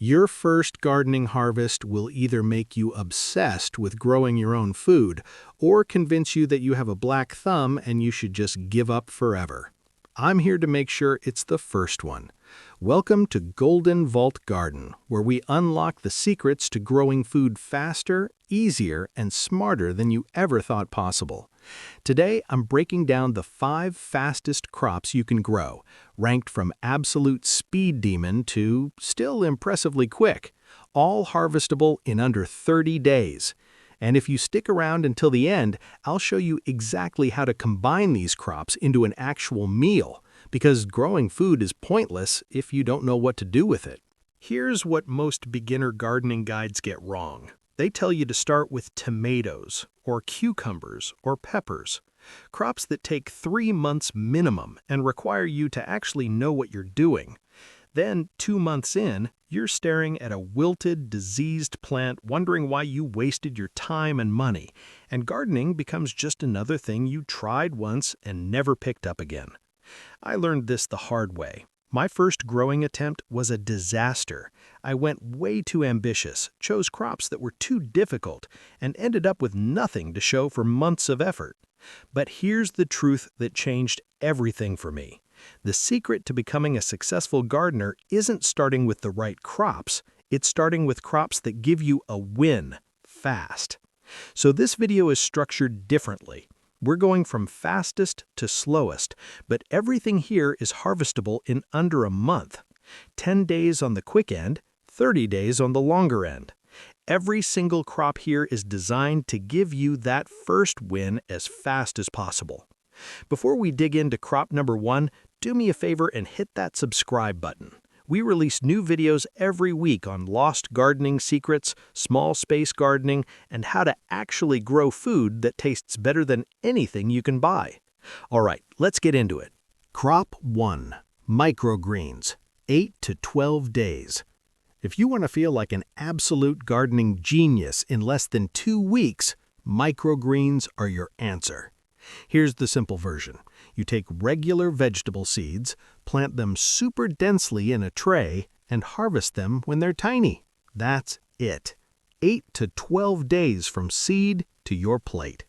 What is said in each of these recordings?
Your first gardening harvest will either make you obsessed with growing your own food or convince you that you have a black thumb and you should just give up forever. I'm here to make sure it's the first one. Welcome to Golden Vault Garden, where we unlock the secrets to growing food faster, easier, and smarter than you ever thought possible. Today, I'm breaking down the 5 fastest crops you can grow, ranked from absolute speed demon to still impressively quick, all harvestable in under 30 days. And if you stick around until the end, I'll show you exactly how to combine these crops into an actual meal, because growing food is pointless if you don't know what to do with it. Here's what most beginner gardening guides get wrong. They tell you to start with tomatoes, or cucumbers, or peppers, crops that take 3 months minimum and require you to actually know what you're doing. Then, 2 months in, you're staring at a wilted, diseased plant wondering why you wasted your time and money, and gardening becomes just another thing you tried once and never picked up again. I learned this the hard way. My first growing attempt was a disaster. I went way too ambitious, chose crops that were too difficult, and ended up with nothing to show for months of effort. But here's the truth that changed everything for me. The secret to becoming a successful gardener isn't starting with the right crops, it's starting with crops that give you a win, fast. So this video is structured differently. We're going from fastest to slowest, but everything here is harvestable in under a month. 10 days on the quick end, 30 days on the longer end. Every single crop here is designed to give you that first win as fast as possible. Before we dig into crop number 1, do me a favor and hit that subscribe button. We release new videos every week on lost gardening secrets, small space gardening, and how to actually grow food that tastes better than anything you can buy. All right, let's get into it. Crop 1. Microgreens. 8 to 12 days. If you want to feel like an absolute gardening genius in less than 2 weeks, microgreens are your answer. Here's the simple version. You take regular vegetable seeds, plant them super densely in a tray, and harvest them when they're tiny. That's it. 8 to 12 days from seed to your plate.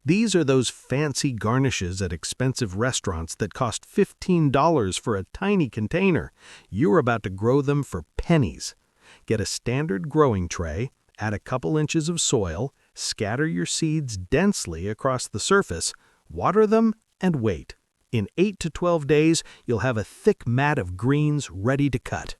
These are those fancy garnishes at expensive restaurants that cost $15 for a tiny container. You're about to grow them for pennies. Get a standard growing tray, add a couple inches of soil, scatter your seeds densely across the surface, water them, and wait. In 8 to 12 days, you'll have a thick mat of greens ready to cut.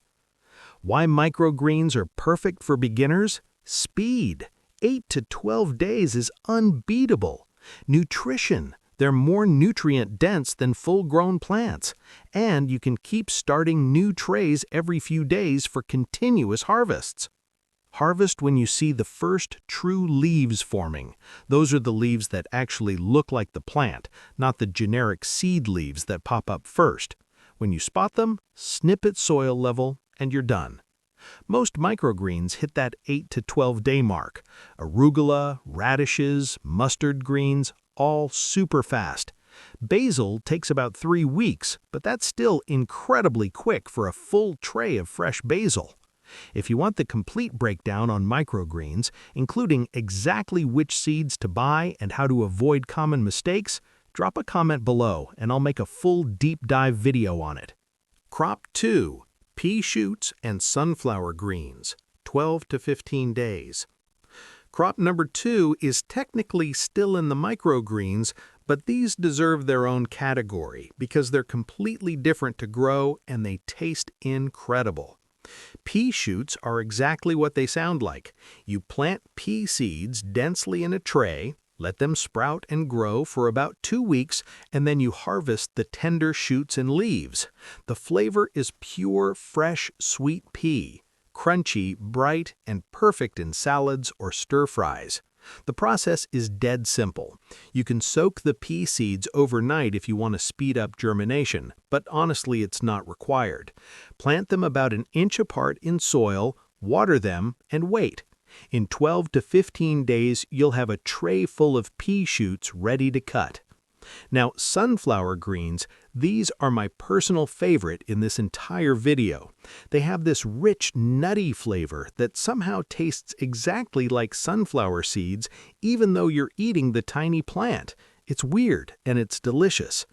Why microgreens are perfect for beginners? Speed. 8 to 12 days is unbeatable. Nutrition. They're more nutrient-dense than full-grown plants. And you can keep starting new trays every few days for continuous harvests. Harvest when you see the first true leaves forming. Those are the leaves that actually look like the plant, not the generic seed leaves that pop up first. When you spot them, snip at soil level, and you're done. Most microgreens hit that 8 to 12 day mark. Arugula, radishes, mustard greens, all super fast. Basil takes about 3 weeks, but that's still incredibly quick for a full tray of fresh basil. If you want the complete breakdown on microgreens, including exactly which seeds to buy and how to avoid common mistakes, drop a comment below and I'll make a full deep dive video on it. Crop 2. Pea shoots and sunflower greens. 12 to 15 days. Crop number 2 is technically still in the microgreens, but these deserve their own category because they're completely different to grow and they taste incredible. Pea shoots are exactly what they sound like. You plant pea seeds densely in a tray, let them sprout and grow for about 2 weeks, and then you harvest the tender shoots and leaves. The flavor is pure, fresh, sweet pea. Crunchy, bright, and perfect in salads or stir-fries. The process is dead simple. You can soak the pea seeds overnight if you want to speed up germination, but honestly it's not required. Plant them about an inch apart in soil, water them, and wait. In 12 to 15 days, you'll have a tray full of pea shoots ready to cut. Now, sunflower greens, these are my personal favorite in this entire video. They have this rich, nutty flavor that somehow tastes exactly like sunflower seeds, even though you're eating the tiny plant. It's weird, and it's delicious.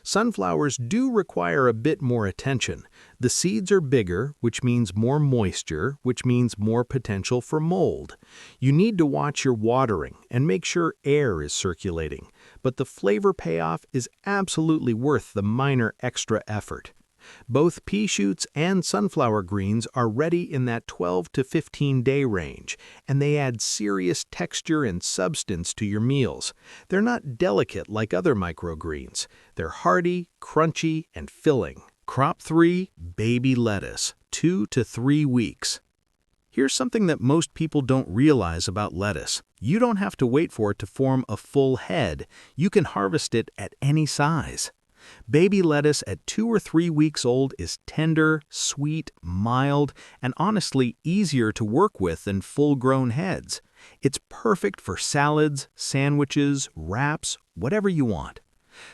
Sunflowers do require a bit more attention. The seeds are bigger, which means more moisture, which means more potential for mold. You need to watch your watering and make sure air is circulating, but the flavor payoff is absolutely worth the minor extra effort. Both pea shoots and sunflower greens are ready in that 12 to 15 day range, and they add serious texture and substance to your meals. They're not delicate like other microgreens. They're hearty, crunchy, and filling. Crop 3, baby lettuce, 2 to 3 weeks. Here's something that most people don't realize about lettuce. You don't have to wait for it to form a full head. You can harvest it at any size. Baby lettuce at 2 or 3 weeks old is tender, sweet, mild, and honestly easier to work with than full-grown heads. It's perfect for salads, sandwiches, wraps, whatever you want.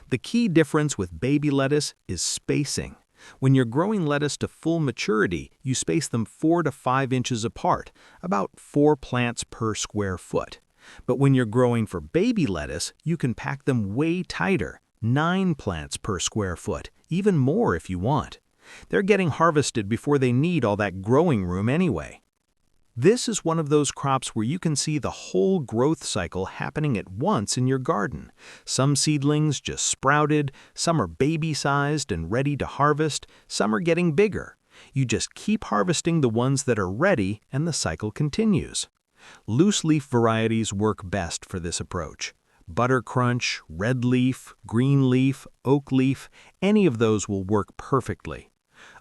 The key difference with baby lettuce is spacing. When you're growing lettuce to full maturity, you space them 4 to 5 inches apart, about 4 plants per square foot. But when you're growing for baby lettuce, you can pack them way tighter, 9 plants per square foot, even more if you want. They're getting harvested before they need all that growing room anyway. This is one of those crops where you can see the whole growth cycle happening at once in your garden. Some seedlings just sprouted, some are baby-sized and ready to harvest, some are getting bigger. You just keep harvesting the ones that are ready and the cycle continues. Loose leaf varieties work best for this approach. Butter crunch, red leaf, green leaf, oak leaf, any of those will work perfectly.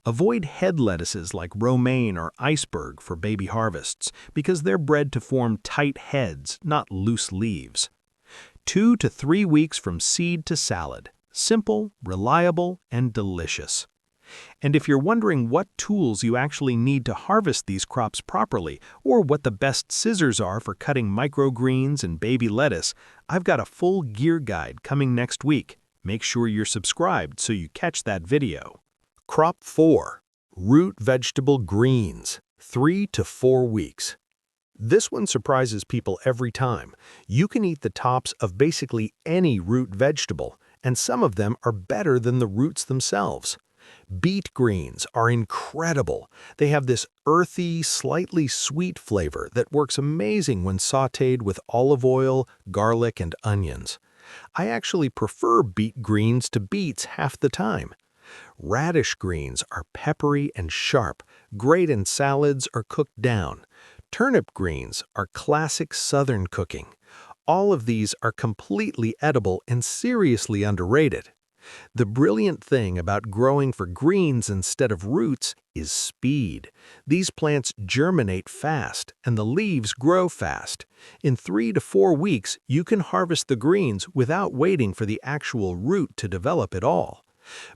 Avoid head lettuces like romaine or iceberg for baby harvests because they're bred to form tight heads, not loose leaves. 2 to 3 weeks from seed to salad. Simple, reliable, and delicious. And if you're wondering what tools you actually need to harvest these crops properly, or what the best scissors are for cutting microgreens and baby lettuce, I've got a full gear guide coming next week. Make sure you're subscribed so you catch that video. Crop 4, root vegetable greens, 3 to 4 weeks. This one surprises people every time. You can eat the tops of basically any root vegetable, and some of them are better than the roots themselves. Beet greens are incredible. They have this earthy, slightly sweet flavor that works amazing when sautéed with olive oil, garlic, and onions. I actually prefer beet greens to beets half the time. Radish greens are peppery and sharp, great in salads or cooked down. Turnip greens are classic Southern cooking. All of these are completely edible and seriously underrated. The brilliant thing about growing for greens instead of roots is speed. These plants germinate fast, and the leaves grow fast. In 3 to 4 weeks, you can harvest the greens without waiting for the actual root to develop at all.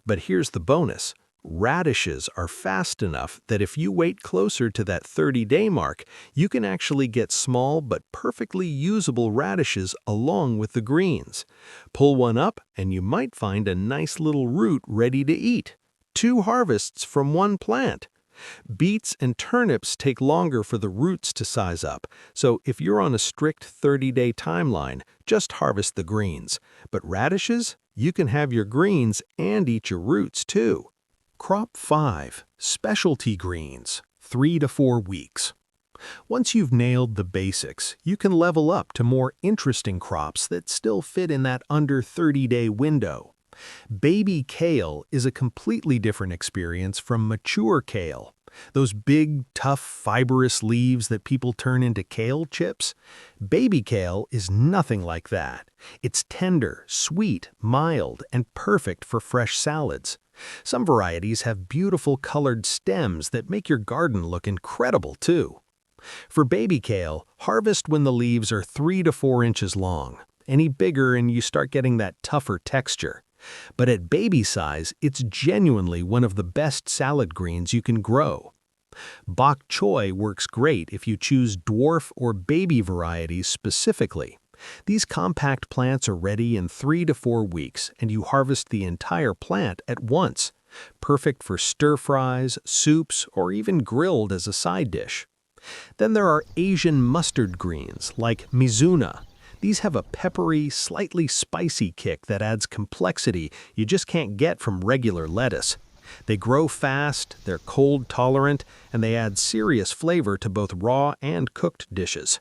But here's the bonus. Radishes are fast enough that if you wait closer to that 30-day mark, you can actually get small but perfectly usable radishes along with the greens. Pull one up and you might find a nice little root ready to eat. 2 harvests from one plant. Beets and turnips take longer for the roots to size up, so if you're on a strict 30-day timeline, just harvest the greens. But radishes, you can have your greens and eat your roots too. Crop 5, specialty greens, 3 to 4 weeks. Once you've nailed the basics, you can level up to more interesting crops that still fit in that under 30-day window. Baby kale is a completely different experience from mature kale. Those big, tough, fibrous leaves that people turn into kale chips? Baby kale is nothing like that. It's tender, sweet, mild, and perfect for fresh salads. Some varieties have beautiful colored stems that make your garden look incredible too. For baby kale, harvest when the leaves are 3 to 4 inches long. Any bigger and you start getting that tougher texture. But at baby size, it's genuinely one of the best salad greens you can grow. Bok choy works great if you choose dwarf or baby varieties specifically. These compact plants are ready in 3 to 4 weeks, and you harvest the entire plant at once. Perfect for stir-fries, soups, or even grilled as a side dish. Then there are Asian mustard greens, like Mizuna. These have a peppery, slightly spicy kick that adds complexity you just can't get from regular lettuce. They grow fast, they're cold tolerant, and they add serious flavor to both raw and cooked dishes.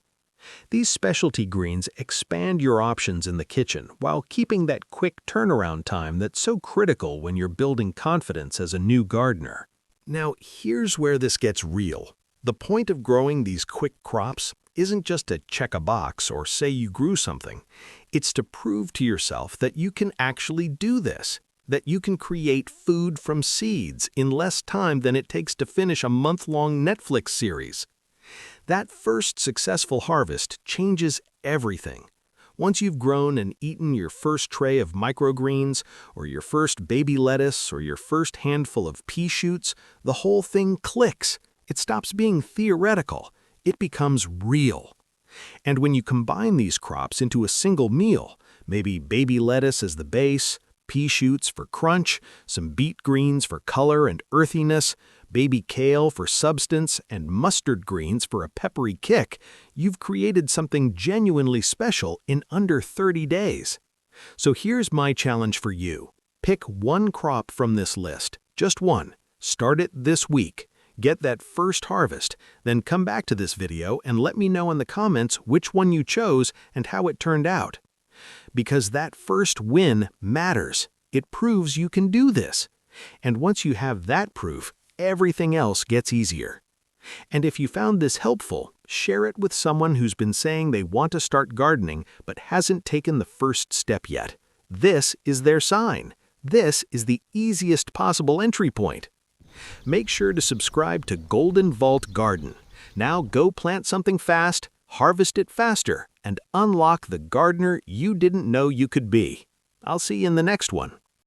These specialty greens expand your options in the kitchen while keeping that quick turnaround time that's so critical when you're building confidence as a new gardener. Now, here's where this gets real. The point of growing these quick crops isn't just to check a box or say you grew something. It's to prove to yourself that you can actually do this, that you can create food from seeds in less time than it takes to finish a month-long Netflix series. That first successful harvest changes everything. Once you've grown and eaten your first tray of microgreens, or your first baby lettuce, or your first handful of pea shoots, the whole thing clicks. It stops being theoretical. It becomes real. And when you combine these crops into a single meal, maybe baby lettuce as the base, pea shoots for crunch, some beet greens for color and earthiness, baby kale for substance, and mustard greens for a peppery kick, you've created something genuinely special in under 30 days. So here's my challenge for you. Pick one crop from this list, just one. Start it this week. Get that first harvest, then come back to this video and let me know in the comments which one you chose and how it turned out. Because that first win matters. It proves you can do this. And once you have that proof, everything else gets easier. And if you found this helpful, share it with someone who's been saying they want to start gardening but hasn't taken the first step yet. This is their sign. This is the easiest possible entry point. Make sure to subscribe to Golden Vault Garden. Now go plant something fast, harvest it faster, and unlock the gardener you didn't know you could be. I'll see you in the next one.